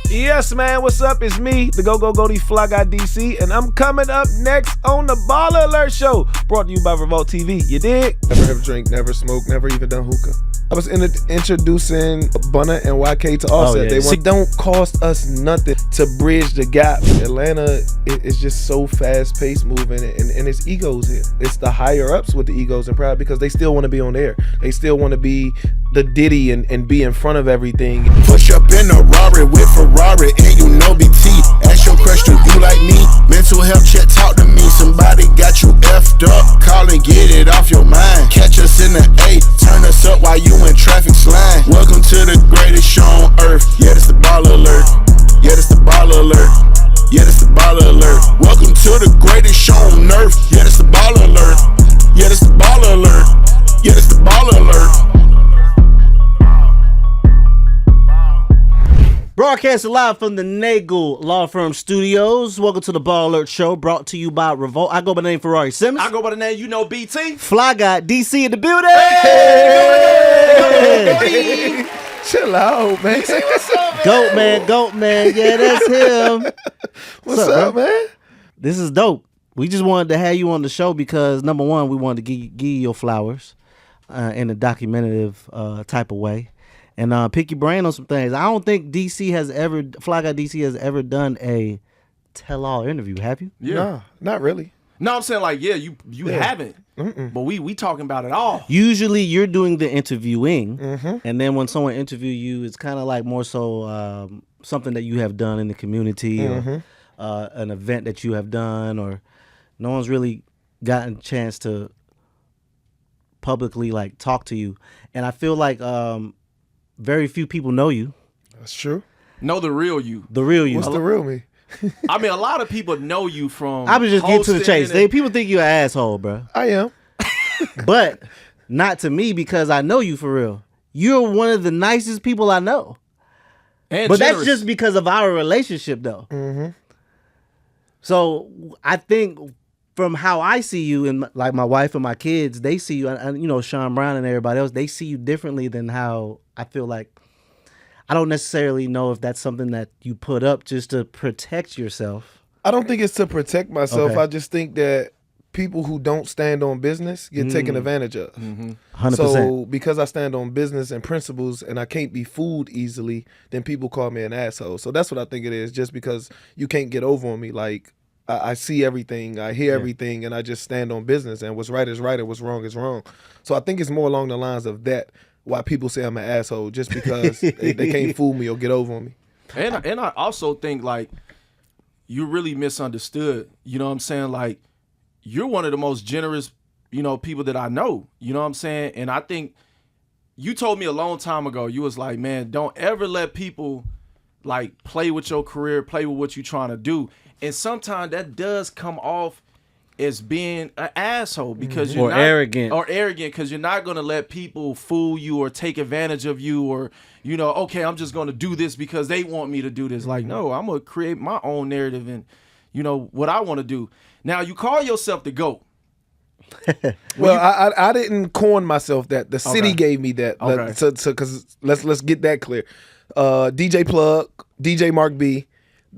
Yes, man, what's up? It's me, the Go Fly Guy DC, and I'm coming up next on the Baller Alert Show, brought to you by Revolt TV. You dig? Never have a drink, never smoked, never even done hookah. I was introducing Bunna and YK to Offset. They don't cost us nothing to bridge the gap. Atlanta is just so fast-paced moving, and it's egos here. It's the higher-ups with the egos and pride because they still want to be on air. They still want to be the Diddy and be in front of everything. Push up in a Rari with Ferrari, and you know BT. Ask your question, you like me? Mental health check, talk to me. Somebody got you effed up. Call and get it off your mind. Catch us in the A, turn us up while you in traffic slime. Welcome to the greatest show on earth. Yeah, this the Baller Alert. Yeah, this the Baller Alert. Yeah, this the Baller Alert. Welcome to the greatest show on earth. Yeah, this the Baller Alert. Yeah, this the Baller Alert. Yeah, this the Baller Alert. Broadcasting live from the Nagel Law Firm Studios. Welcome to the Ball Alert Show, brought to you by Revolt. I go by the name Ferrari Simmons. I go by the name, BT. Fly Guy DC in the building. Hey! Chill out, man. Say what's up, man? Goat man. Yeah, that's him. What's up, man? This is dope. We just wanted to have you on the show because, number one, we wanted to give you your flowers in a documentative type of way. And pick your brain on some things. I don't think Fly Guy DC has ever done a tell-all interview. Have you? Yeah. No, not really. No, I'm saying you haven't. Mm-mm. But we talking about it all. Usually you're doing the interviewing, and then when someone interview you, it's kind of like more so something that you have done in the community or an event that you have done, or no one's really gotten a chance to publicly talk to you. And I feel like very few people know you. That's true. Know the real you. The real you. What's the real me? I mean, a lot of people know you from. I was just getting to the chase. People think you're an asshole, bro. I am. But not to me because I know you for real. You're one of the nicest people I know. And but generous. that's just because of our relationship, though. Mm-hmm. So I think from how I see you and my wife and my kids, they see you, and Sean Brown and everybody else, they see you differently than how I feel like. I don't necessarily know if that's something that you put up just to protect yourself. I don't think it's to protect myself. Okay. I just think that people who don't stand on business get taken advantage of. 100%. So because I stand on business and principles and I can't be fooled easily, then people call me an asshole. So that's what I think it is, just because you can't get over on me. Like, I see everything, I hear everything, and I just stand on business, and what's right is right and what's wrong is wrong. So I think it's more along the lines of that, why people say I'm an asshole, just because they can't fool me or get over on me. And I also think you're really misunderstood. You know what I'm saying? You're one of the most generous, people that I know. You know what I'm saying? And I think you told me a long time ago, you was like, man, don't ever let people play with your career, play with what you're trying to do. And sometimes that does come off as being an asshole because you're arrogant because you're not going to let people fool you or take advantage of you or, okay, I'm just going to do this because they want me to do this. No, I'm going to create my own narrative and, what I want to do. Now, you call yourself the GOAT. Well, I didn't coin myself that. The city gave me that. Okay. Because let's get that clear. DJ Plug, DJ Mark B,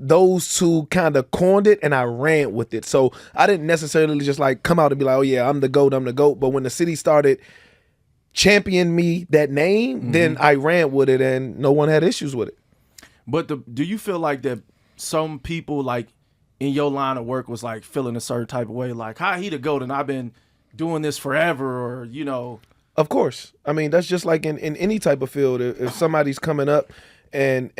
those two kind of coined it and I ran with it. So I didn't necessarily just come out and be like, oh yeah, I'm the GOAT. But when the city started championing me that name, then I ran with it and no one had issues with it. But do you feel like that some people in your line of work was feeling a certain type of way, how he the GOAT and I've been doing this forever, or Of course. I mean, that's just like in any type of field. If somebody's coming up and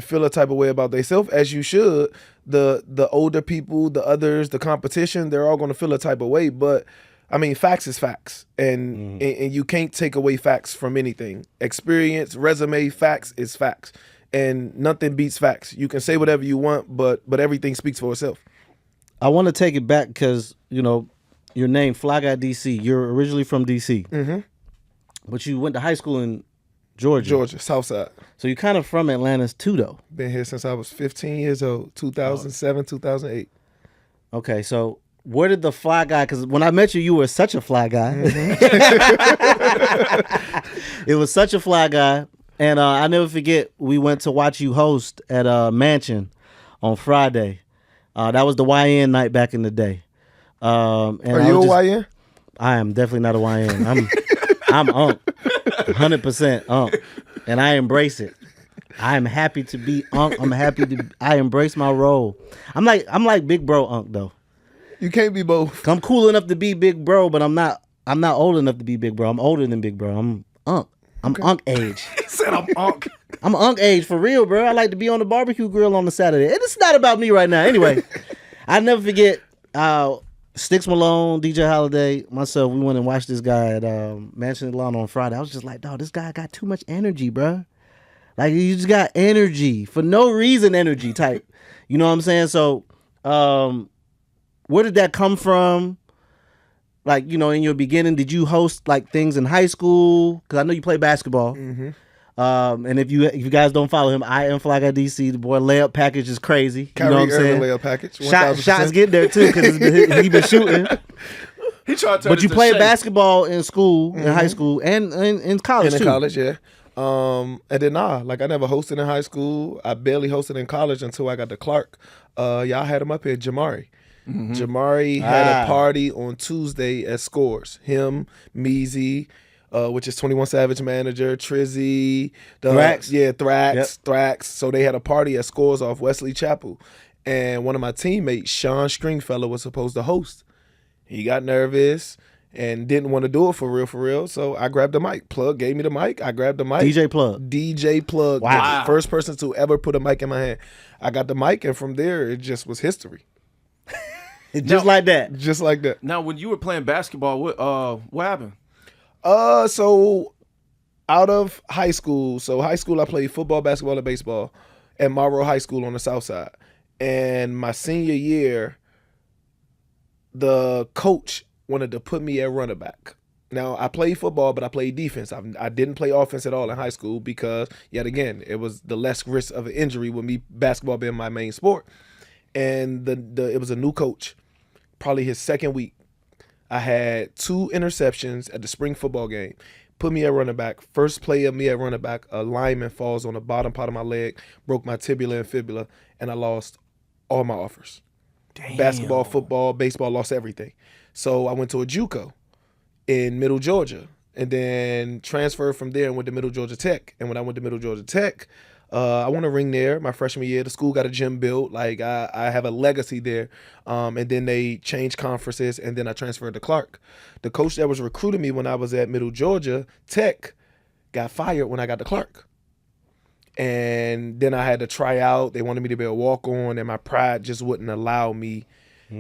feel a type of way about themselves, as you should, the older people, the others, the competition, they're all going to feel a type of way. But I mean, facts is facts, and you can't take away facts from anything. Experience, resume, facts is facts, and nothing beats facts. You can say whatever you want, but everything speaks for itself. I want to take it back because your name Fly Guy DC. You're originally from DC, but you went to high school in Georgia, South Side. So you're kind of from Atlanta too, though. Been here since I was 15 years old, 2007, 2008. Okay, so where did the fly guy, because when I met you, you were such a fly guy. It was such a fly guy. And I never forget, we went to watch you host at a mansion on Friday. That was the YN night back in the day. And Are you a YN? I am definitely not a YN. I'm unk, 100% unk, and I embrace it. I am happy to be unk. I embrace my role. I'm like big bro unk though. You can't be both. I'm cool enough to be big bro, but I'm not old enough to be big bro. I'm older than big bro. I'm unk. I'm unk age. He said I'm unk. I'm unk age for real, bro. I like to be on the barbecue grill on the Saturday. And it's not about me right now. Anyway, I never forget Sticks Malone, DJ Holiday, myself, we went and watched this guy at Mansion Lawn on Friday. I was just like, dog, this guy got too much energy, bro. Like, you just got energy. For no reason energy type. You know what I'm saying? So, where did that come from? Like, you know, in your beginning, did you host, like, things in high school? Because I know you play basketball. Mm-hmm. And if you guys don't follow him, I am Fly Guy DC. The boy layup package is crazy. Kyrie you know what I'm saying? layup package. Shots get there too because he been shooting. He tried to. But you played basketball in school, in high school, and in college and too. in college, yeah. And then like I never hosted in high school. I barely hosted in college until I got to Clark. Y'all had him up here, Jamari. Mm-hmm. Jamari had a party on Tuesday at Scores. Him, Meezy, which is 21 Savage manager, Trizzy, Thrax. Yeah, Thrax, Yep. Thrax. So they had a party at Scores off Wesley Chapel. And one of my teammates, Sean Stringfellow, was supposed to host. He got nervous and didn't want to do it for real. So I grabbed the mic. Plug gave me the mic. I grabbed the mic. DJ Plug. Wow. The first person to ever put a mic in my hand. I got the mic, and from there, it just was history. Just like that. Just like that. Now, when you were playing basketball, what happened? So out of high school, I played football, basketball, and baseball at Marlboro High School on the south side. And my senior year, the coach wanted to put me at running back. Now, I played football, but I played defense. I didn't play offense at all in high school because, yet again, it was the less risk of an injury with me basketball being my main sport. And it was a new coach, probably his second week. I had 2 interceptions at the spring football game. Put me at running back. First play of me at running back, a lineman falls on the bottom part of my leg, broke my tibia and fibula, and I lost all my offers. Damn. Basketball, football, baseball, lost everything. So I went to a Juco in Middle Georgia and then transferred from there and went to Middle Georgia Tech. And when I went to Middle Georgia Tech, I won a ring there my freshman year. The school got a gym built. Like I have a legacy there. And then they changed conferences, and then I transferred to Clark. The coach that was recruiting me when I was at Middle Georgia Tech got fired when I got to Clark. And then I had to try out. They wanted me to be a walk-on, and my pride just wouldn't allow me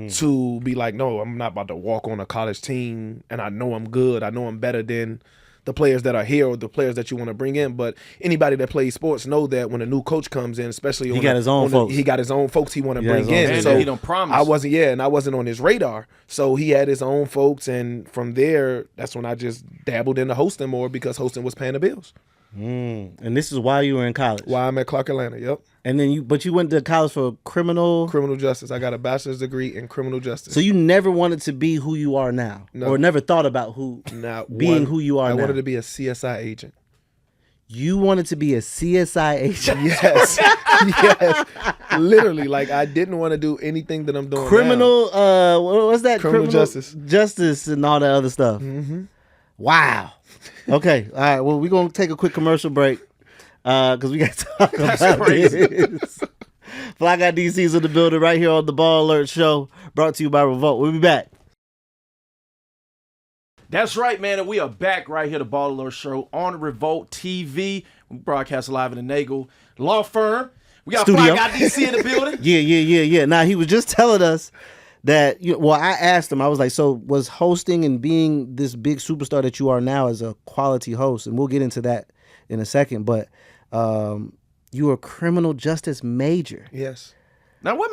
to be like, no, I'm not about to walk on a college team, and I know I'm good. I know I'm better than the players that are here or the players that you want to bring in. But anybody that plays sports know that when a new coach comes in, especially he got his own folks. He got his own folks he want to bring in. And so he don't promise. I wasn't on his radar. So he had his own folks, and from there, that's when I just dabbled into hosting more because hosting was paying the bills. And this is while you were in college. While I'm at Clark, Atlanta, yep. And then you went to college for criminal justice. I got a bachelor's degree in criminal justice. So you never wanted to be who you are now, or never thought about who you are now. I wanted to be a CSI agent. You wanted to be a CSI agent? Yes, yes. Literally, like I didn't want to do anything that I'm doing criminal. now. What's that? Criminal justice, and all that other stuff. Mm-hmm. Wow. Okay. All right. Well, we're gonna take a quick commercial break because we got to talk about this. Fly Guy DC's in the building right here on the Ball Alert Show, brought to you by Revolt. We'll be back. That's right, man, and we are back right here, the Ball Alert Show on Revolt TV. We broadcast live in the Nagel Law Firm. We got Studio. Fly Guy DC in the building. Yeah. Now, he was just telling us that, I asked him, I was like, so was hosting and being this big superstar that you are now as a quality host, and we'll get into that in a second, but you were a criminal justice major. Yes. Now, what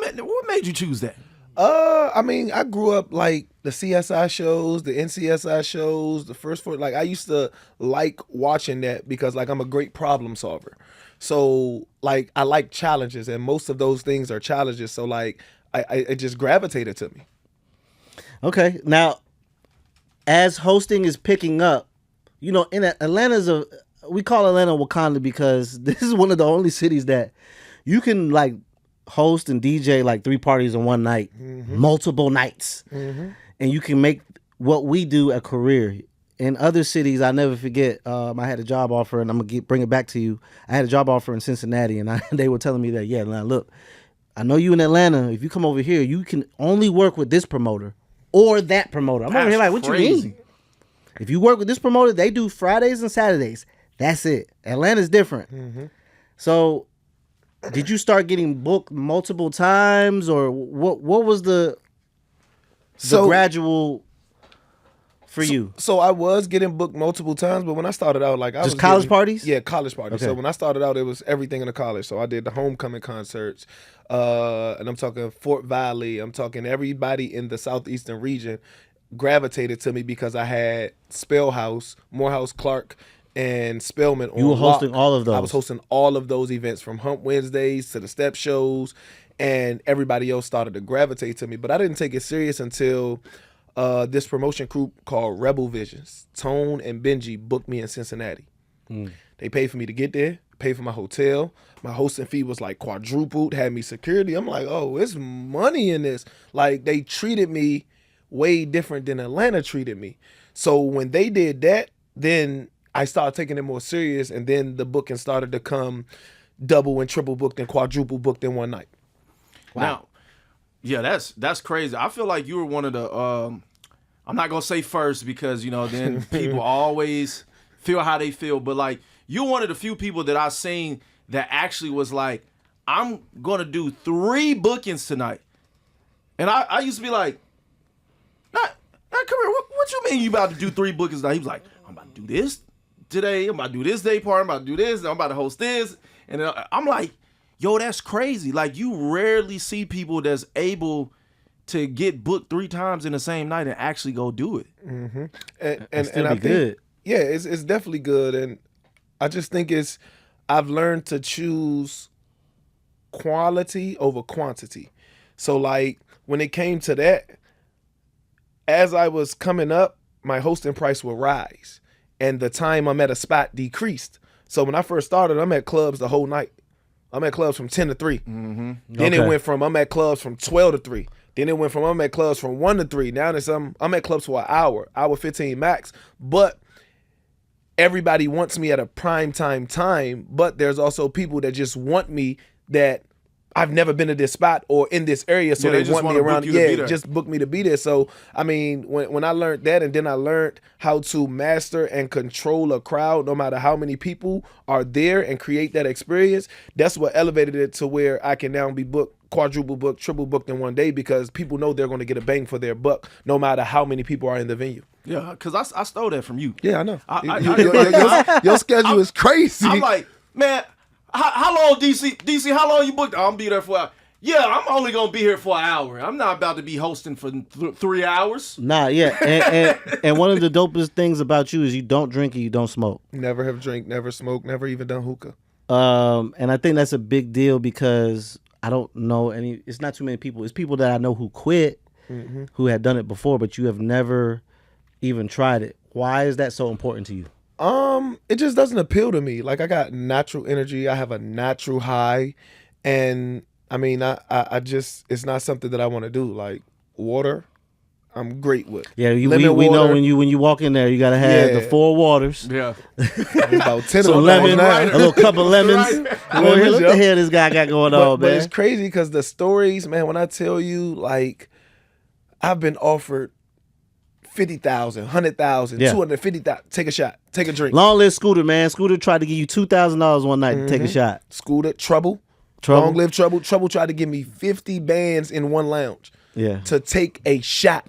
made you choose that? I mean, I grew up like the CSI shows, the NCSI shows, the first four. Like I used to like watching that because like I'm a great problem solver. So like I like challenges, and most of those things are challenges. So like it just gravitated to me. Okay, now as hosting is picking up, in Atlanta's we call Atlanta Wakanda because this is one of the only cities that you can like host and DJ like 3 parties in one night, multiple nights, and you can make what we do a career. In other cities, I never forget. I had a job offer, and I'm gonna bring it back to you. I had a job offer in Cincinnati, and they were telling me that, yeah, now look, I know you in Atlanta. If you come over here, you can only work with this promoter or that promoter. I'm over here like, what you mean? If you work with this promoter, they do Fridays and Saturdays. That's it. Atlanta's different. So, did you start getting booked multiple times, or what was the gradual for you? So I was getting booked multiple times, but when I started out, like I was college parties? Yeah, college parties. Okay. So when I started out, it was everything in the college. So I did the homecoming concerts, and I'm talking Fort Valley. I'm talking everybody in the southeastern region gravitated to me because I had Spellhouse, Morehouse Clark, and Spellman on You were hosting lock. all of those. I was hosting all of those events from Hump Wednesdays to the step shows, and everybody else started to gravitate to me. But I didn't take it serious until this promotion group called Rebel Visions. Tone and Benji booked me in Cincinnati. They paid for me to get there, paid for my hotel. My hosting fee was like quadrupled, had me security. I'm like, oh, it's money in this. Like, they treated me way different than Atlanta treated me. So when they did that, then I started taking it more serious, and then the booking started to come double and triple booked and quadruple booked in one night. Wow. Now, yeah, that's crazy. I feel like you were one of the I'm not gonna say first because then people always feel how they feel, but like you're one of the few people that I've seen that actually was like, I'm gonna do 3 bookings tonight. And I used to be like, come here, what you mean you about to do 3 bookings tonight? He was like, I'm about to do this today, I'm about to do this day part, I'm about to do this, I'm about to host this. And I'm like, yo, that's crazy. Like, you rarely see people that's able to get booked 3 times in the same night and actually go do it. And I think good. Yeah, it's definitely good, and I just think I've learned to choose quality over quantity. So like when it came to that, as I was coming up, my hosting price would rise, and the time I'm at a spot decreased. So when I first started, I'm at clubs the whole night. I'm at clubs from 10 to 3. Then it went from I'm at clubs from 12 to 3. Then it went from I'm at clubs from 1 to 3. Now it's I'm at clubs for an hour 15 max. But everybody wants me at a prime time. But there's also people that just want me that I've never been to this spot or in this area, so they want me around. Yeah, just book me to be there. So I mean, when I learned that, and then I learned how to master and control a crowd, no matter how many people are there, and create that experience. That's what elevated it to where I can now be booked, quadruple booked, triple booked in one day, because people know they're going to get a bang for their buck, no matter how many people are in the venue. Yeah, because I stole that from you. Yeah, I know. Your schedule is crazy. I'm like, man. How long, DC, how long you booked? I'm be there for an hour. Yeah, I'm only going to be here for an hour. I'm not about to be hosting for 3 hours. Nah, yeah. And one of the dopest things about you is you don't drink and you don't smoke. Never have drank, never smoked, never even done hookah. And I think that's a big deal because I don't know it's not too many people. It's people that I know who quit, who had done it before, but you have never even tried it. Why is that so important to you? It just doesn't appeal to me. Like, I got natural energy. I have a natural high. And I mean, I just, it's not something that I want to do. Like, water, I'm great with. Yeah, we know when you walk in there, you got to have the 4 waters. Yeah. About 10 so of them lemon, now. a little cup of lemons. Look the hell this guy got going on, But man. it's crazy because the stories, man, when I tell you, like, I've been offered 50,000, 100,000, 250,000. Take a shot. Take a drink. Long live Scooter, man. Scooter tried to give you $2,000 one night to take a shot. Scooter, Trouble. Long live Trouble. Trouble tried to give me 50 bands in one lounge. Yeah. To take a shot.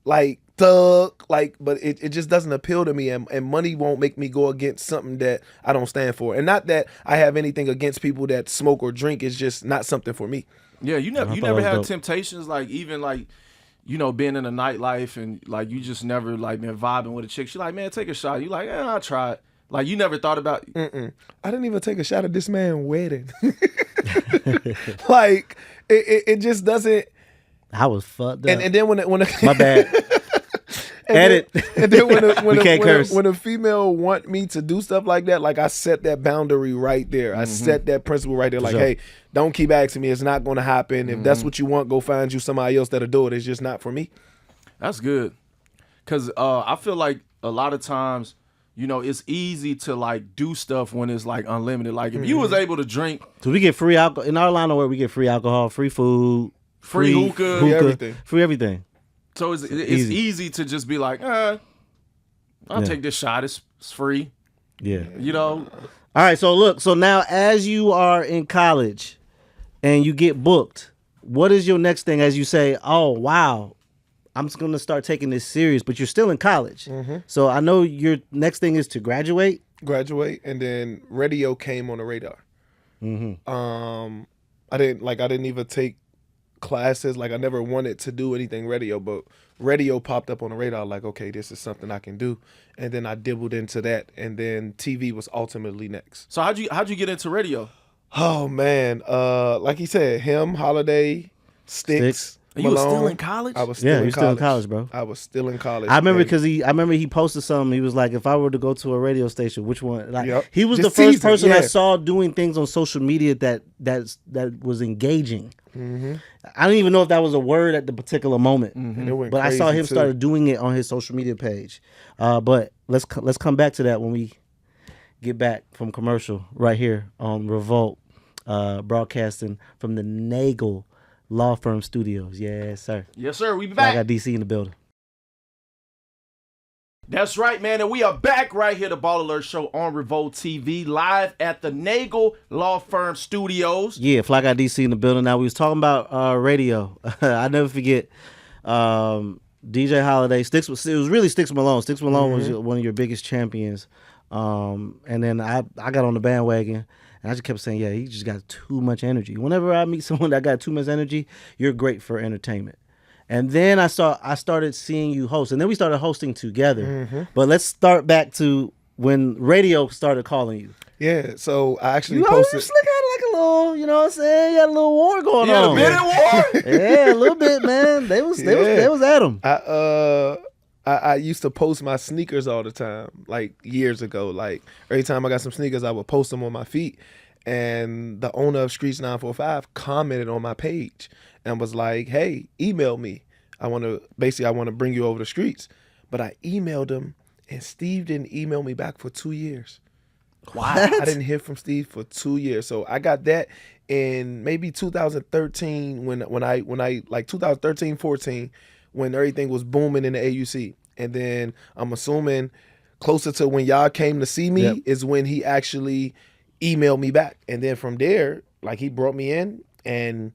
Like, thug. Like, but it just doesn't appeal to me, and money won't make me go against something that I don't stand for. And not that I have anything against people that smoke or drink. It's just not something for me. Yeah, you never had temptations, like, even like, being in a nightlife and like you just never like been vibing with a chick. She's like, man, take a shot. You like, I'll try it. Like, you never thought about I didn't even take a shot at this man's wedding. Like, it just doesn't. I was fucked up. And then when my bad. Edit. And then when curse. a female want me to do stuff like that, like I set that boundary right there. I set that principle right there. Like, sure. hey, don't keep asking me. It's not going to happen. If that's what you want, go find you somebody else that'll do it. It's just not for me. That's good. Cause I feel like a lot of times, you know, it's easy to like do stuff when it's like unlimited. Like if you was able to drink, So we get free alcohol in our line of work. We get free alcohol, free food, free hookah, Free everything. free everything. So it's Easy. easy to just be like, I'll take this shot. It's free. Yeah. You know? All right. So look. So now, as you are in college, and you get booked, what is your next thing? As you say, oh wow, I'm just gonna start taking this serious. But you're still in college, so I know your next thing is to graduate. Graduate, and then radio came on the radar. I didn't even take classes. Like I never wanted to do anything radio, but radio popped up on the radar. Like, okay, this is something I can do, and then I dibbled into that, and then TV was ultimately next. So how'd you get into radio? Oh man, like he said, him, Holiday, Sticks. And you were still Malone. in college? I was still Yeah, in you're still in college, bro. I was still in college. I remember And- because I remember he posted something. He was like, if I were to go to a radio station, which one? Like, Yep. he was Just the first teasing, person I yeah. saw doing things on social media that was engaging. I don't even know if that was a word at the particular moment, and it went but I saw crazy, him too. started doing it on his social media page. But let's come back to that when we get back from commercial right here on Revolt, broadcasting from the Nagel Law Firm Studios. Yes, sir. Yes, sir. We be I back. got DC in the building. That's right, man. And we are back right here, the Ball Alert Show on Revolt TV, live at the Nagel Law Firm Studios. Yeah, Fly got DC in the building. Now we was talking about radio. I never forget DJ Holiday. It was really Sticks Malone. Sticks Malone was one of your biggest champions. And then I got on the bandwagon. And I just kept saying, yeah, he just got too much energy. Whenever I meet someone that got too much energy, you're great for entertainment. And then I started seeing you host. And then we started hosting together. But let's start back to when radio started calling you. Yeah, so I actually You posted. slick out like a little, you know what I'm saying? You had a little war going You had a on. bidding war? Yeah, a little bit, man. They was at him. I used to post my sneakers all the time, like years ago. Like every time I got some sneakers, I would post them on my feet. And the owner of Streets 945 commented on my page and was like, "Hey, email me. I want to bring you over the streets." But I emailed him, and Steve didn't email me back for 2 years. Wow. I didn't hear from Steve for 2 years. So I got that in maybe 2013 when I like 2013, 14, when everything was booming in the AUC. And then I'm assuming closer to when y'all came to see me is when he actually emailed me back. And then from there, like he brought me in, and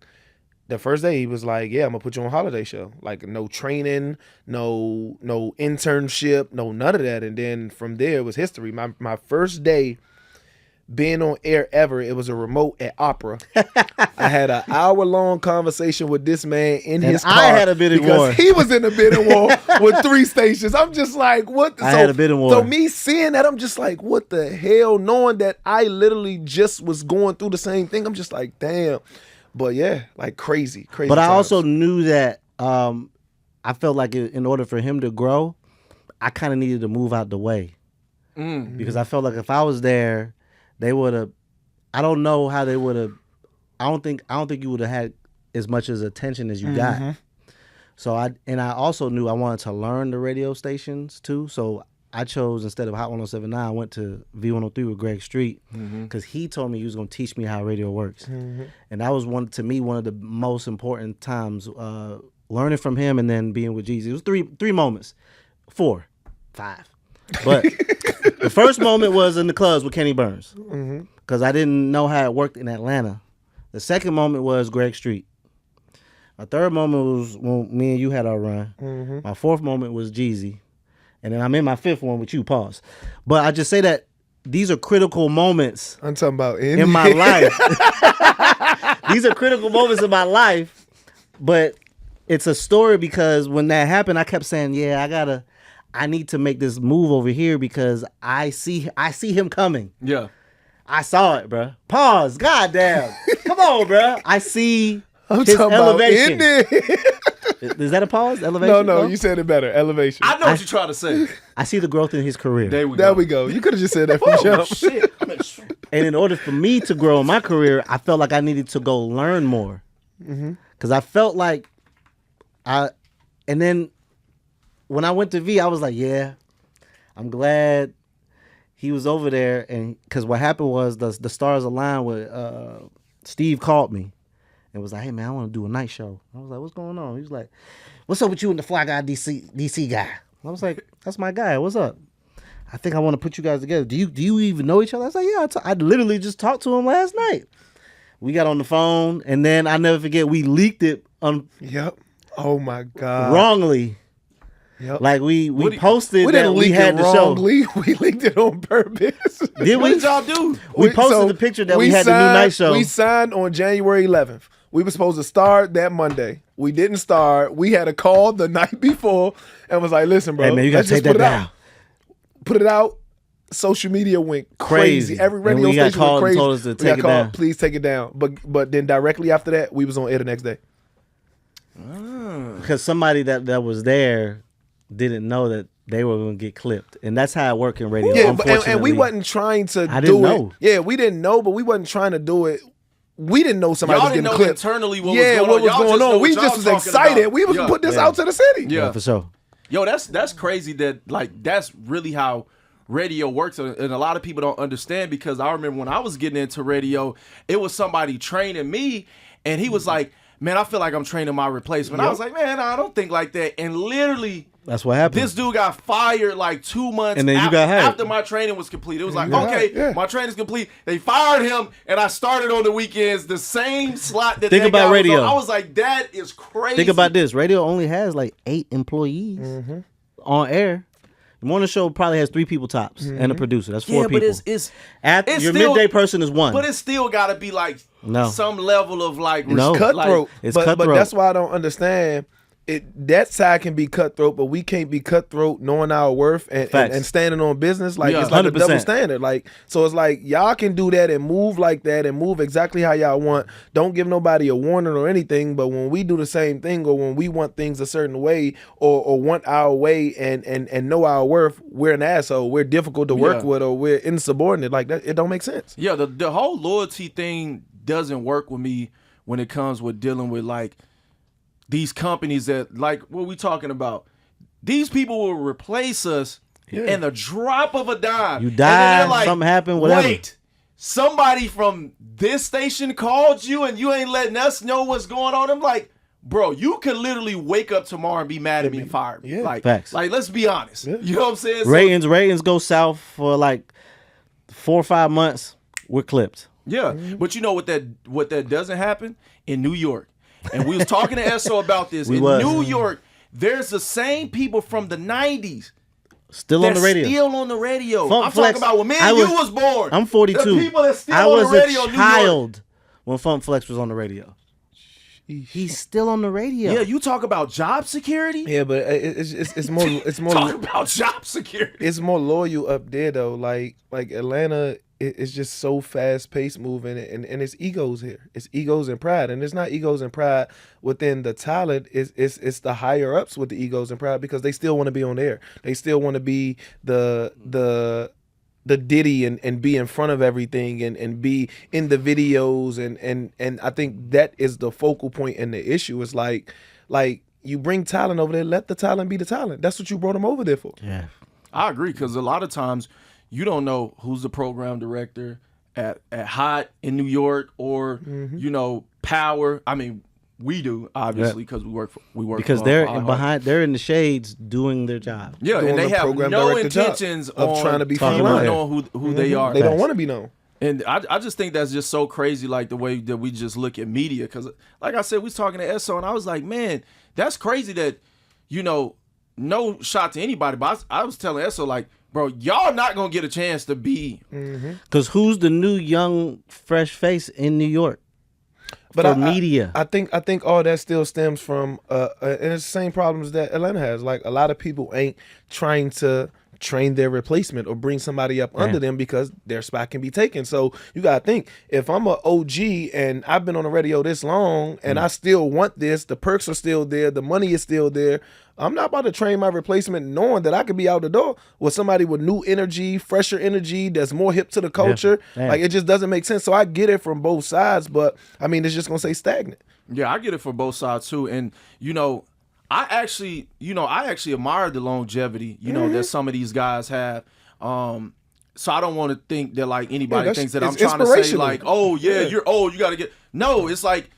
the first day he was like, "Yeah, I'm gonna put you on Holiday Show." Like no training, no internship, no none of that. And then from there it was history. My first day being on air ever, it was a remote at Opera. I had an hour-long conversation with this man in his car. I had a bidding because war. he was in the bidding war with 3 stations. I'm just like, what? I had a bidding war. So me seeing that, I'm just like, what the hell? Knowing that I literally just was going through the same thing, I'm just like, damn. But yeah, like crazy. But times. I also knew that I felt like in order for him to grow, I kind of needed to move out the way. Because I felt like if I was there, they would have. I don't know how they would have. I don't think you would have had as much as attention as you got. So I also knew I wanted to learn the radio stations too. So I chose, instead of Hot 107.9, I went to V103 with Greg Street because he told me he was going to teach me how radio works. And that was one of the most important times, learning from him and then being with Jeezy. It was three moments, 4, 5. But the first moment was in the clubs with Kenny Burns because I didn't know how it worked in Atlanta. The second moment was Greg Street. My third moment was when me and you had our run. My fourth moment was Jeezy. And then I'm in my fifth one with you, pause. But I just say that these are critical moments I'm talking about in my life. These are critical moments in my life. But it's a story because when that happened, I kept saying, yeah, I need to make this move over here because I see him coming. Yeah. I saw it, bro. Pause. Goddamn. Come on, bro. I see I'm his talking about elevation. in there. Is that a pause? Elevation? No, you said it better. Elevation. I know what you're trying to say. I see the growth in his career. There we There go. we go. You could have just said that from jump. Shit. And in order for me to grow in my career, I felt like I needed to go learn more. Because I felt like and then when I went to V, I was like, yeah, I'm glad he was over there. And because what happened was the stars aligned with Steve called me and was like, hey, man, I want to do a night show. I was like, what's going on? He was like, what's up with you and the Fly Guy DC guy? I was like, that's my guy. What's up? I think I want to put you guys together. Do you even know each other? I was like, yeah, I literally just talked to him last night. We got on the phone, and then I never forget, we leaked it Yep. Oh my God. wrongly. Yep. Like we posted We that didn't we leak had it the show. wrongly. We leaked it on purpose. Did What we? did y'all do? We posted the picture that we had the new night show. We signed on January 11th. We were supposed to start that Monday. We didn't start. We had a call the night before and was like, listen, bro, Hey man, you gotta let's just take put that it down. out. Put it out. Social media went crazy. Every And radio we got station went called and crazy. told us to We take got it called, down. please take it down. But then directly after that, we was on air the next day. Because somebody that was there didn't know that they were going to get clipped, and that's how it worked in radio. Yeah, but, and we unfortunately. wasn't trying to I do didn't it. know. Yeah, we didn't know, but we wasn't trying to do it. We didn't know somebody Y'all was didn't getting know clipped. internally what was Yeah, going what on. was Y'all going just know on. what We y'all just was talking excited. about. We was Yeah. put this Yeah. out to the city. Yeah. for sure. Yo, that's crazy that like that's really how radio works, and a lot of people don't understand, because I remember when I was getting into radio, it was somebody training me, and he was like, man, I feel like I'm training my replacement. I was like, man, I don't think like that. And literally, That's what happened. this dude got fired like 2 months And then you got hired. after my training was complete. It was like, got okay, hired, yeah. my training's complete. They fired him, and I started on the weekends, the same slot that Think that about guy was radio. on. I was like, that is crazy. Think about this: radio only has like 8 employees on air. The morning show probably has 3 people tops and a producer. That's 4 Yeah, people. but it's Your still- midday person is 1. But it's still got to be like No. some level of like No. respect. Cutthroat. It's But cutthroat. that's why I don't understand. That side can be cutthroat, but we can't be cutthroat knowing our worth and standing on business. Like Yeah. it's like a 100%. double standard. Like so, it's like y'all can do that and move like that and move exactly how y'all want. Don't give nobody a warning or anything. But when we do the same thing, or when we want things a certain way, or want our way and know our worth, we're an asshole. We're difficult to work Yeah. with, or we're insubordinate. Like that, it don't make sense. Yeah, the whole loyalty thing doesn't work with me when it comes with dealing with like these companies that like what we talking about. These people will replace us in the drop of a dime. You And then die, they're something happen, whatever. Wait, somebody from this station called you and you ain't letting us know what's going on. I'm like, bro, you could literally wake up tomorrow and be mad at me and fire me. Yeah. Like, Facts. like let's be honest. You know what I'm saying? So- ratings go south for like 4 or 5 months. We're clipped. Yeah, but you know what that doesn't happen in New York, and we was talking to Esso about this. We in was. New York, there's the same people from the '90s Still on the radio. Still on the radio. Funk I'm Flex, talking about when me I and was- you was born. I'm 42. The people that still I on was the radio a in New York. child when Funk Flex was on the radio. He's still on the radio. Yeah, you talk about job security. Yeah, but it's more it's more Talk about job security. it's more loyal up there though. Like Atlanta, it's just so fast paced moving, and it's egos here. It's egos and pride, and it's not egos and pride within the talent. It's the higher ups with the egos and pride, because they still want to be on air. They still want to be the Diddy and be in front of everything and be in the videos and I think that is the focal point and the issue. Is like you bring talent over there, let the talent be the talent. That's what you brought them over there for. Yeah. I agree, because a lot of times you don't know who's the program director at Hot in New York or you know Power. I mean, we do obviously because we work Because for they're iHeart. behind. They're in the shades doing their job. Yeah, doing and they the have program no director job intentions of on trying to be talking frontline. about knowing who they are. They don't Facts. want to be known. And I just think that's just so crazy, like the way that we just look at media. Because, like I said, we was talking to Esso, and I was like, man, that's crazy that, you know, no shot to anybody. But I was telling Esso, like, bro, y'all not going to get a chance to be. Because who's the new young fresh face in New York? But for media. I think all that still stems from and it's the same problems that Atlanta has. Like a lot of people ain't trying to train their replacement or bring somebody up under them because their spot can be taken. So you gotta think, if I'm a OG and I've been on the radio this long and I still want this, the perks are still there, the money is still there, I'm not about to train my replacement knowing that I could be out the door with somebody with new energy, fresher energy, that's more hip to the culture. Like, it just doesn't make sense. So I get it from both sides, but I mean, it's just gonna stay stagnant. Yeah, I get it from both sides too. And I actually admire the longevity, that some of these guys have. So I don't want to think that like anybody thinks that I'm trying to say like, oh yeah, you're old, you gotta get. No, it's like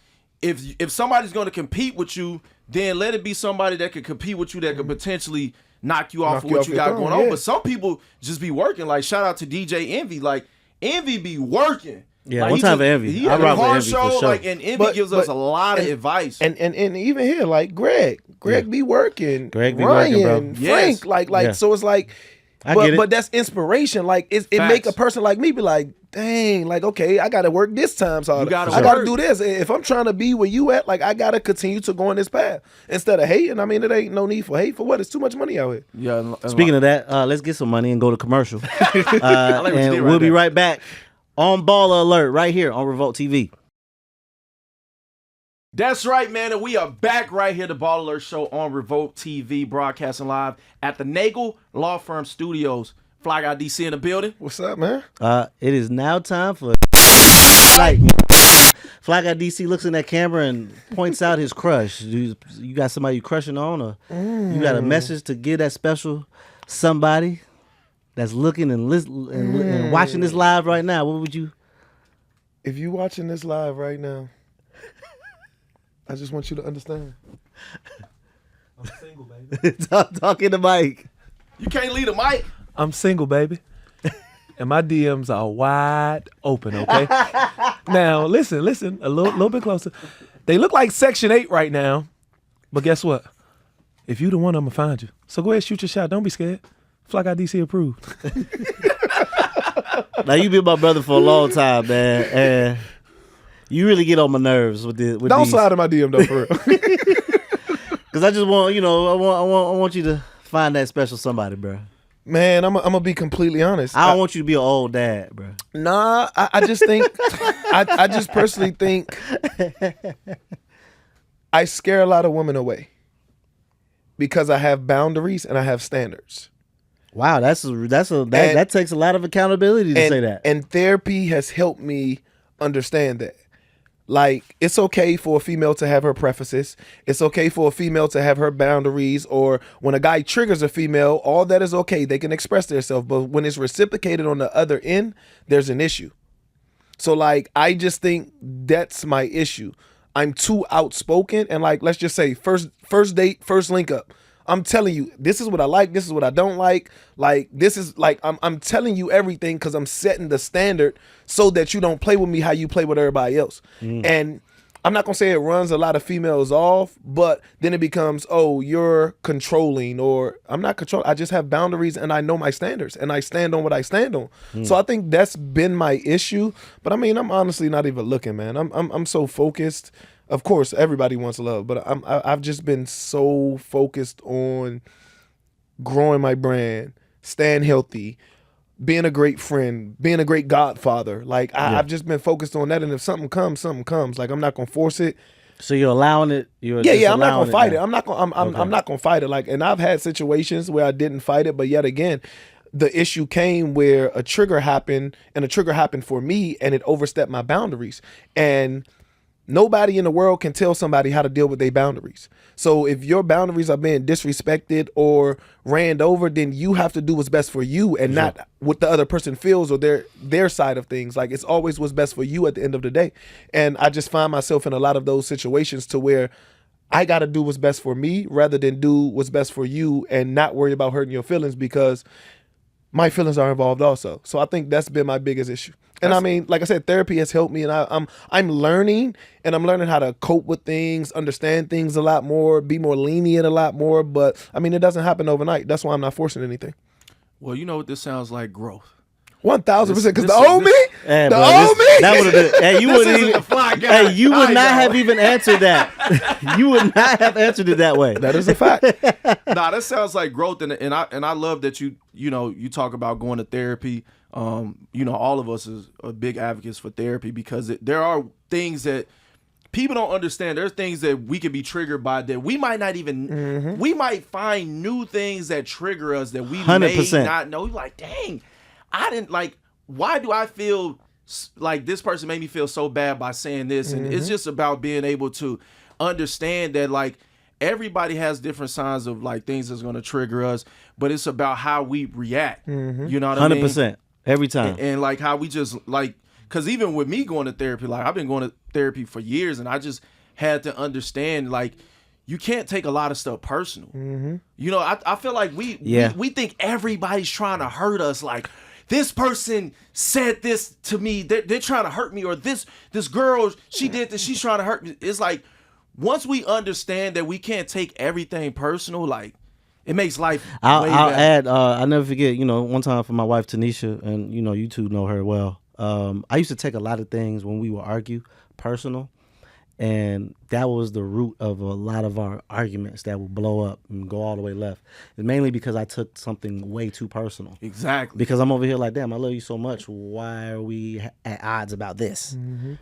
if somebody's gonna compete with you, then let it be somebody that can compete with you that could potentially knock you off of what you got going on. But some people just be working. Like, shout out to DJ Envy. Like, Envy be working. Yeah, like, one time for Envy. He had a car show, for sure. like, and Envy gives us a lot of advice. And even here, like Greg be working. Greg be Ryan, working, bro. Frank, so it's like, but that's inspiration. Like, it make a person like me be like, dang, like, okay, I got to work this time. So I got to do this. If I'm trying to be where you at, like, I got to continue to go on this path instead of hating. I mean, it ain't no need for hate. For what? It's too much money out here. Yeah. Speaking of that, let's get some money and go to commercial. And we'll be right back on Baller Alert right here on Revolt TV. That's right, man, and we are back right here, the Ball Alert Show on Revolt TV, broadcasting live at the Nagel Law Firm Studios. Fly Guy DC in the building. What's up, man? It is now time for like Fly Guy DC looks in that camera and points out his crush. You got somebody you crushing on, or you got a message to give that special somebody that's looking and listening and watching this live right now. What would you? If you watching this live right now, I just want you to understand. I'm single, baby. Talk in the mic. You can't leave the mic. I'm single, baby. And my DMs are wide open, okay? Now, listen, a little bit closer. They look like Section 8 right now, but guess what? If you the one, I'm going to find you. So go ahead, shoot your shot. Don't be scared. Fly Guy DC approved. Now, you've been my brother for a long time, man, and you really get on my nerves with this. Don't slide in my DM, though, for real. Because I just want, I want you to find that special somebody, bro. Man, I'm gonna be completely honest. I don't want you to be an old dad, bro. Nah, I just think, I just personally think I scare a lot of women away because I have boundaries and I have standards. Wow, that takes a lot of accountability to say that. And therapy has helped me understand that. Like, it's okay for a female to have her preferences. It's okay for a female to have her boundaries. Or when a guy triggers a female, all that is okay. They can express themselves. But when it's reciprocated on the other end, there's an issue. So, like, I just think that's my issue. I'm too outspoken. And, like, let's just say first date, first link up. I'm telling you, this is what I like. This is what I don't like. Like, this is like, I'm telling you everything because I'm setting the standard so that you don't play with me how you play with everybody else. And I'm not going to say it runs a lot of females off, but then it becomes, oh, you're controlling, or I'm not controlling. I just have boundaries and I know my standards and I stand on what I stand on. So I think that's been my issue. But I mean, I'm honestly not even looking, man. I'm so focused. Of course, everybody wants love, but I've just been so focused on growing my brand, staying healthy, being a great friend, being a great godfather. Like, I've just been focused on that. And if something comes, something comes. Like, I'm not gonna force it. So you're allowing it. I'm not gonna fight it. I'm not gonna fight it. Like, and I've had situations where I didn't fight it, but yet again, the issue came where a trigger happened, and a trigger happened for me, and it overstepped my boundaries. And nobody in the world can tell somebody how to deal with their boundaries. So if your boundaries are being disrespected or ran over, then you have to do what's best for you and not what the other person feels or their side of things. Like, it's always what's best for you at the end of the day. And I just find myself in a lot of those situations to where I got to do what's best for me rather than do what's best for you and not worry about hurting your feelings because my feelings are involved also. So I think that's been my biggest issue. And I mean, like I said, therapy has helped me, and I'm learning, and I'm learning how to cope with things, understand things a lot more, be more lenient a lot more. But I mean, it doesn't happen overnight. That's why I'm not forcing anything. Well, you know what this sounds like? Growth. 1,000%. Because This- the old me, Hey, the bro, old me. that would have been. Hey, you wouldn't isn't even. the fly guy. Hey, you would I not know. have even answered that. You would not have answered it that way. That is a fact. Nah, that sounds like growth, and I love that you talk about going to therapy. All of us are big advocates for therapy because there are things that people don't understand. There's things that we could be triggered by that we might not even. We might find new things that trigger us that we 100%. may not know. You're like, dang, I didn't like. Why do I feel like this person made me feel so bad by saying this? And it's just about being able to understand that like everybody has different signs of like things that's going to trigger us, but it's about how we react. You know what I mean? 100% every time. And like how we just like, because even with me going to therapy, like I've been going to therapy for years, and I just had to understand like you can't take a lot of stuff personal. I feel like we think everybody's trying to hurt us. Like this person said this to me, they're trying to hurt me, or this girl, she did this, she's trying to hurt me. It's like once we understand that we can't take everything personal, like it makes life I'll way add. better. I'll never forget. One time for my wife Tanisha, and you two know her well. I used to take a lot of things when we would argue personal, and that was the root of a lot of our arguments that would blow up and go all the way left. And mainly because I took something way too personal. Exactly. Because I'm over here like, damn, I love you so much. Why are we at odds about this?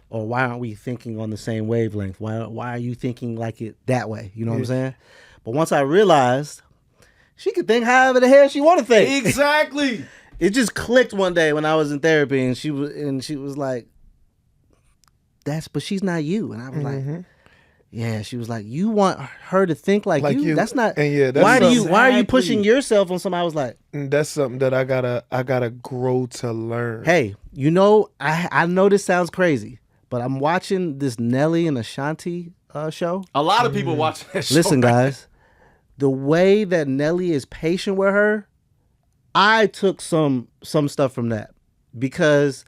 Or why aren't we thinking on the same wavelength? Why are you thinking like it that way? You know what I'm saying? But once I realized she could think however the hell she want to think. Exactly. It just clicked one day when I was in therapy, and she was like, but she's not you. And I was like, yeah. She was like, you want her to think like you? That's not. And yeah, that's why are you pushing yourself on something? I was like, that's something that I gotta grow to learn. hey, I know this sounds crazy, but I'm watching this Nelly and Ashanti show. A lot of people watch that show. Listen, guys, the way that Nelly is patient with her, I took some stuff from that, because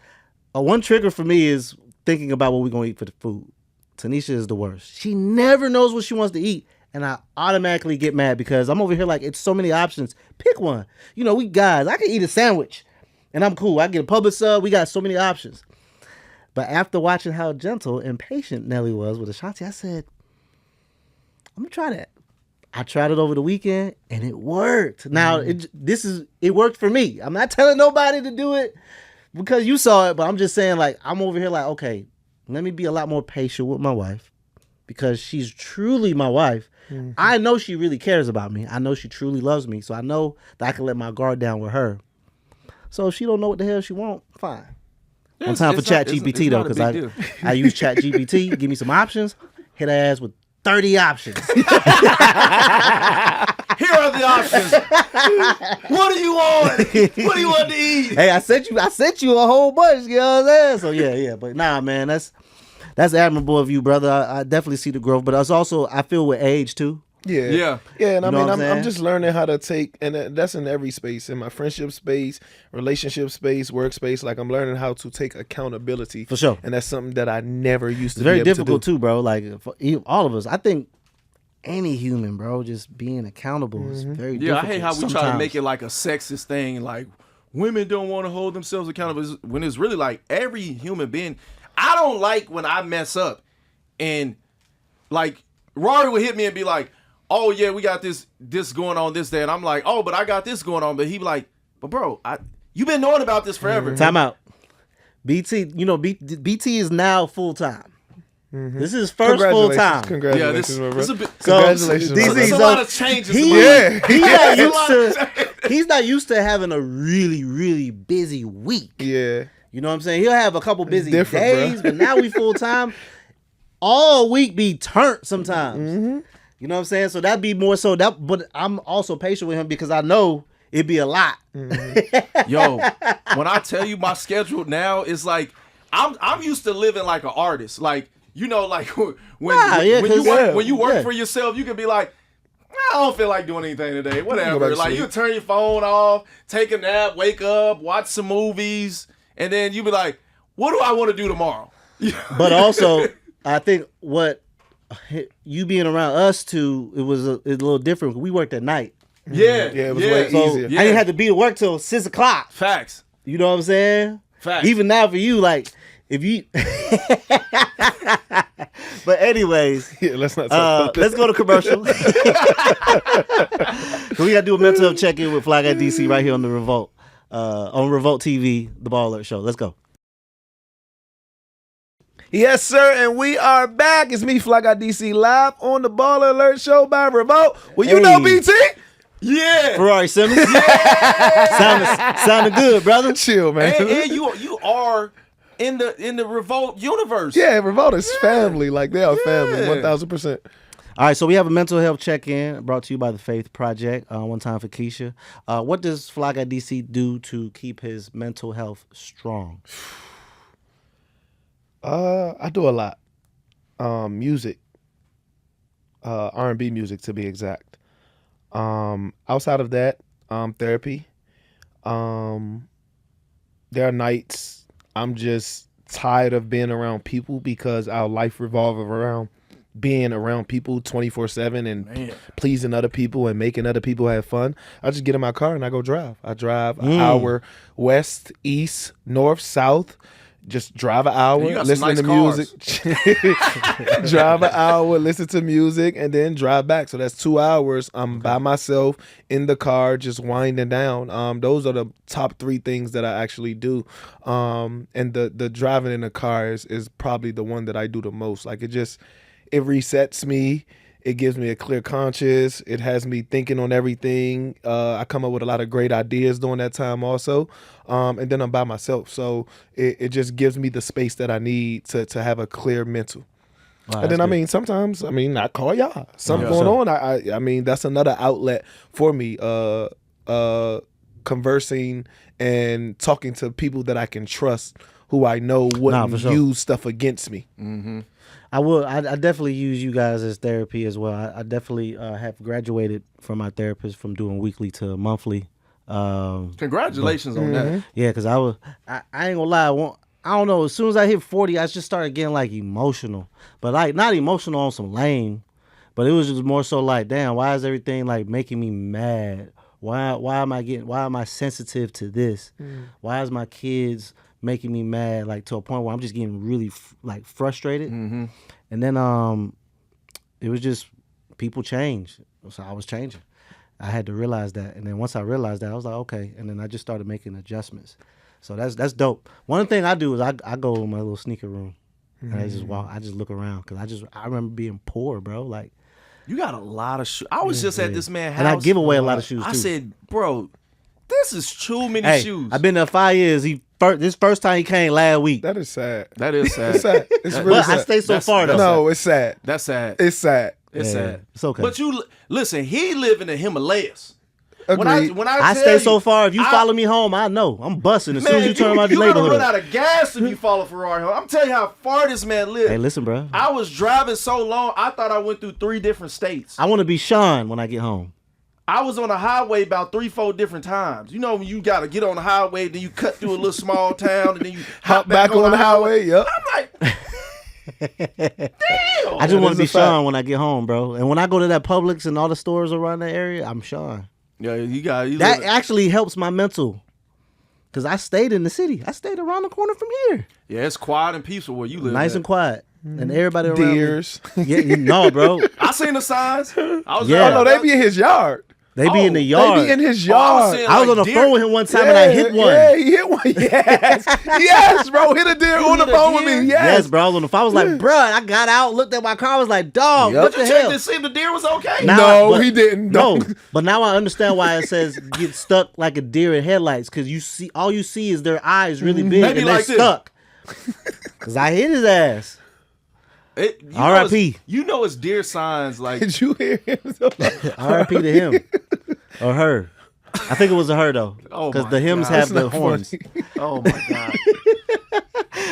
one trigger for me is thinking about what we're going to eat for the food. Tanisha is the worst. She never knows what she wants to eat, and I automatically get mad because I'm over here like, it's so many options. Pick one. We guys, I can eat a sandwich, and I'm cool. I get a Publix sub. We got so many options. But after watching how gentle and patient Nelly was with Ashanti, I said, I'm going to try that. I tried it over the weekend, and it worked. Now, it worked for me. I'm not telling nobody to do it because you saw it, but I'm just saying, like, I'm over here like, okay, let me be a lot more patient with my wife because she's truly my wife. I know she really cares about me. I know she truly loves me, so I know that I can let my guard down with her. So if she don't know what the hell she want, fine. One time for Chat GPT, though, because I use Chat GPT, give me some options, hit her ass with 30 options. Here are the options. What do you want? What do you want to eat? Hey, I sent you a whole bunch, you know what I'm saying? So yeah. But nah, man, that's admirable of you, brother. I definitely see the growth, but it's also, I feel with age too. Yeah. And I You know mean, what I'm I'm saying? just learning how to take, and that's in every space, in my friendship space, relationship space, work space. Like I'm learning how to take accountability. For sure. And that's something that I never used to It's very be able difficult to do. too, bro. Like for all of us, I think any human, bro, just being accountable is very difficult. I hate how we try to sometimes. make it like a sexist thing. Like women don't want to hold themselves accountable when it's really like every human being. I don't like when I mess up and like Rory would hit me and be like, oh yeah, we got this going on this day, and I'm like, oh, but I got this going on, but he be like, but bro, you've been knowing about this forever. Time out. BT, BT is now full time. This is first full time. Congratulations, my bro. this a bit, Congratulations, DC, my there's bro. a lot of changes. He's not used to having a really, really busy week. Yeah. You know what I'm saying? He'll have a couple busy different, days, bro. but now we full time. All week be turned sometimes. You know what I'm saying? So that'd be more so that, but I'm also patient with him because I know it'd be a lot. Yo, when I tell you my schedule now is like, I'm used to living like an artist. Like, like when you work for yourself, you can be like, I don't feel like doing anything today. Whatever. Like you turn your phone off, take a nap, wake up, watch some movies, and then you be like, what do I want to do tomorrow? But also, I think what you being around us too, it was a little different. We worked at night. Yeah, Yeah, it was way So easier. I didn't have to be at work till 6 o'clock. Facts. You know what I'm saying? Facts. Even now for you, like if you. But anyways, Yeah, let's not talk about let's go to commercial. We gotta do a mental health check-in with Fly Guy DC right here on the Revolt, on Revolt TV, the Ball Alert Show. Let's go. Yes, sir, and we are back. It's me, Fly Guy DC, live on the Ball Alert Show by Revolt. Well, you know BT. Yeah. Ferrari Simmons. Sounding good, brother. Chill, man. And you are in the Revolt universe. Yeah, Revolt is family. Like, they are family, Yeah. 1,000%. All right, so we have a mental health check-in brought to you by the Faith Project. One time for Keisha. What does Fly Guy DC do to keep his mental health strong? I do a lot. Music. R&B music, to be exact. Outside of that, therapy. There are nights I'm just tired of being around people because our life revolves around being around people 24/7 and pleasing other people and making other people have fun. I just get in my car and I go drive. I drive an hour west, east, north, south. Just drive an hour, You got listen some to nice music. Drive an hour, listen to music, and then drive back. So that's 2 hours. I'm by myself in the car, just winding down. Those are the top 3 things that I actually do. And the driving in the car is probably the one that I do the most. Like it resets me. It gives me a clear conscience. It has me thinking on everything. I come up with a lot of great ideas during that time also. And then I'm by myself. So it just gives me the space that I need to have a clear mental. Wow, and then, good. Sometimes, I call y'all. Something going on. I mean, that's another outlet for me. Conversing and talking to people that I can trust who I know wouldn't for sure. use stuff against me. Mm-hmm. I definitely use you guys as therapy as well. I definitely have graduated from my therapist from doing weekly to monthly. Congratulations on that. Yeah, because I ain't gonna lie. I don't know. As soon as I hit 40, I just started getting like emotional, but like not emotional on some lame, but it was just more so like, damn, why is everything like making me mad? Why am I sensitive to this? Why is my kids making me mad, like to a point where I'm just getting really like frustrated. Mm-hmm. And then it was just people change, so I was changing. I had to realize that, and then once I realized that, I was like, okay. And then I just started making adjustments. So that's dope. One thing I do is I go in my little sneaker room and I just walk. I just look around because I remember being poor, bro. Like You got a lot of shoes. I was just at this man's house. and I give away a lot of shoes too. I said, bro, this is too many shoes. I've been there 5 years. This first time he came last week. That is sad. That is sad. It's sad. It's really But sad. I stay so far though. No, it's sad. That's sad. It's sad. It's Yeah, sad. it's okay. But you listen. He live in the Himalayas. Agreed. When I tell stay you, so far. If you follow me home, I know I'm busting as soon as you turn around the you gonna neighborhood. run out of gas if you follow Ferrari home. I'm telling you how far this man lives. Hey, listen, bro. I was driving so long, I thought I went through 3 different states. I want to be Sean when I get home. I was on the highway about 3-4 different times. You know when you gotta get on the highway, then you cut through a little small town, and then you Hop back on the highway. Yep. I'm like, damn. I just want is to be a fact. Sean when I get home, bro. And when I go to that Publix and all the stores around that area, I'm Sean. Yeah, you got That actually helps my mental. Because I stayed in the city. I stayed around the corner from here. Yeah, it's quiet and peaceful where you live. Nice and quiet. And everybody around Deers. me. Yeah, no, bro. I seen the signs. I was Yeah. Oh no, they be in his yard. They be in the yard. They be in his Oh, I was yard. saying, I was like, on the deer- phone with him one time and I hit one. Yeah, he hit one. Yes. Yes, bro. Hit a deer on the hit a phone with deer? me. Yes, Yes. bro. I was on the phone. I was like, bruh, I got out, looked at my car. I was like, dog, Yep. what Did the you check hell? to see if the deer was okay? Now- No, but- he didn't. No, Don't. but now I understand why it says get stuck like a deer in headlights, because all you see is their eyes really big Maybe and they're like this. stuck. Because I hit his ass. You know R.I.P. it's- You know it's deer signs like Did you hear him? R.I.P. to him or her. I think it was a her though, Oh because my the hymns God. have That's the not horns. funny. oh my god.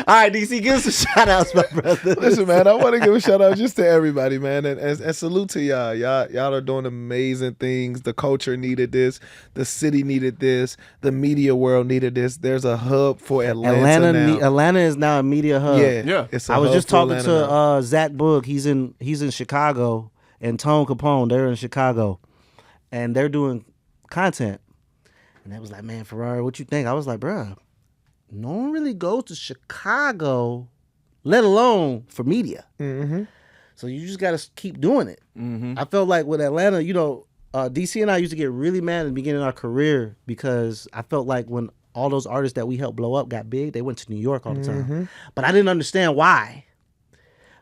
All right, DC, give us some shout outs, my brother. Listen, man, I want to give a shout out just to everybody, man, and salute to y'all. Y'all are doing amazing things. The culture needed this. The city needed this. The media world needed this. There's a hub for Atlanta now. Atlanta is now a media hub. Yeah. It's a I was hub just for talking Atlanta now. to Zach Boog. He's in Chicago, and Tone Capone. They're in Chicago, and they're doing content. And they was like, man, Ferrari, what you think? I was like, bruh, no one really goes to Chicago, let alone for media. Mm-hmm. So you just got to keep doing it. Mm-hmm. I felt like with Atlanta, DC and I used to get really mad at the beginning of our career because I felt like when all those artists that we helped blow up got big, they went to New York all the time. But I didn't understand why.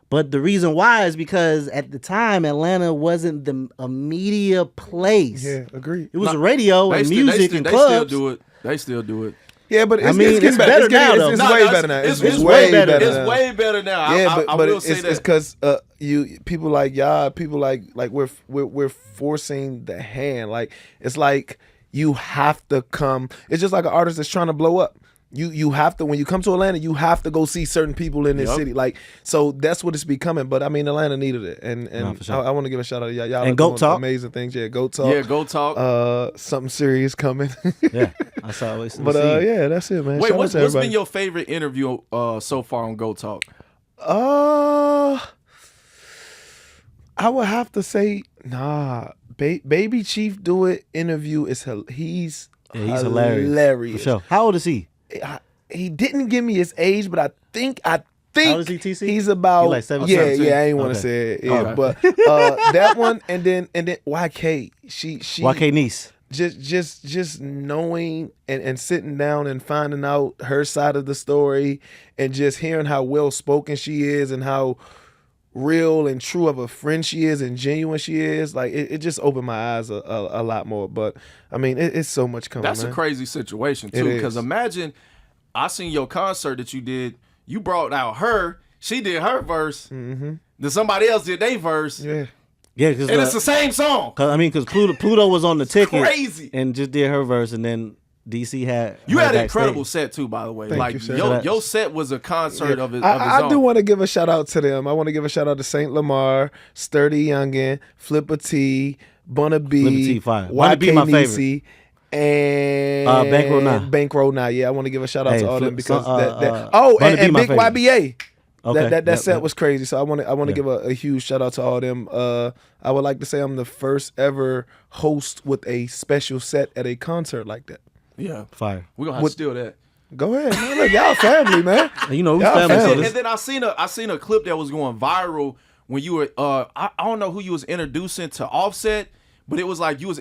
But the reason why is because at the time, Atlanta wasn't a media place. Yeah, agreed. It was a radio and music and clubs. They still do it. They still do it. Yeah, but it's it's better now, though. It's way better now. It's way better now. It's way better now. Yeah, I but will say that. it's because people like y'all, people like we're forcing the hand. Like it's like you have to come. It's just like an artist that's trying to blow up. You have to, when you come to Atlanta, you have to go see certain people in this city. Like, so that's what it's becoming. But I mean, Atlanta needed it, and for sure. I want to give a shout out to y'all. Y'all and are Goat doing Talk. amazing things. Yeah, Goat Talk. Yeah, Go Talk. Something serious coming. Yeah, I saw it. But yeah, that's it, man. Wait, Shout out what's to everybody. been your favorite interview so far on Go Talk? I would have to say, Baby Chief Do It interview is he's hilarious. For sure. How old is he? He didn't give me his age, but I think How old is he, TC? he's about He like 17? Yeah, I ain't want to Okay. say it. Yeah, Okay. but that one and then YK, she YK Niece. just knowing and sitting down and finding out her side of the story and just hearing how well spoken she is and how real and true of a friend she is and genuine she is, like it just opened my eyes a lot more. But I mean, it's so much coming. That's man. a crazy situation It too. is. Because imagine, I seen your concert that you did. You brought out her. She did her verse. Mm-hmm. Then somebody else did their verse. Yeah. Yeah, because And it's the same song. because Pluto was on the ticket Crazy. and just did her verse, and then DC had You her had an backstage. incredible set too, by the way. Thank like you, sir. your set was a concert of its I own. do want to give a shout out to them. I want to give a shout out to Saint Lamar, Sturdy Youngin, Flipper T, Bunna Flipper B, T, fire. Bunna B, YK my Nisi, and Bankroll Now. Bankroll Now. Yeah, I want to give a shout out Hey, to all them Flip- because Bunna B, and my Big favorite. YBA. Okay. That set Yep. was crazy. So I want to give a huge shout out to all them. I would like to say I'm the first ever host with a special set at a concert like that. Yeah. Fire. We're gonna have to steal that. Go ahead, man. Look, y'all family, man. And you know, we Y'all family. So family. this, And then I seen a clip that was going viral when you were I don't know who you was introducing to Offset, but it was like you was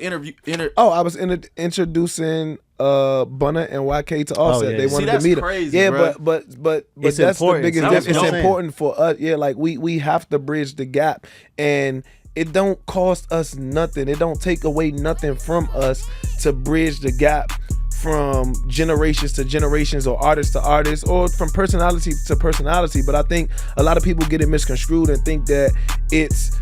Oh, I was introducing Bunna and YK to Offset. yeah. They See, wanted that's to meet crazy, Yeah, bruh. but It's that's important. the biggest That was difference. what It's I'm important for us. Yeah, like we have to bridge the gap, and it don't cost us nothing. It don't take away nothing from us to bridge the gap from generations to generations or artist to artist or from personality to personality. But I think a lot of people get it misconstrued and think that it's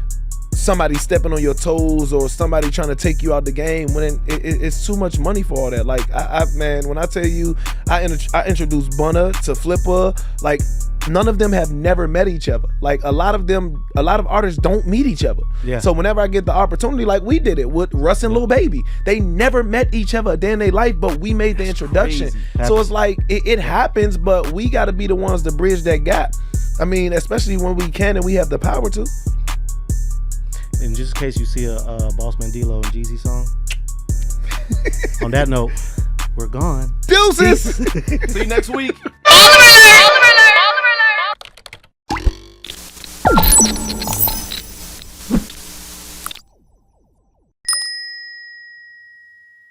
somebody stepping on your toes or somebody trying to take you out the game when it's too much money for all that. Like I man, when I tell you I introduced Bunna to Flipper, like none of them have never met each other. Like a lot of artists don't meet each other. Yeah. So whenever I get the opportunity, like we did it with Russ and Lil Baby, they never met each other a day in their life, but we made the introduction. crazy. So it's like it happens, but we got to be the ones to bridge that gap. I mean, especially when we can and we have the power to. and just in case you see a Boss Man D-Lo and Jeezy song. On that note, we're gone. Deuces. See you next week.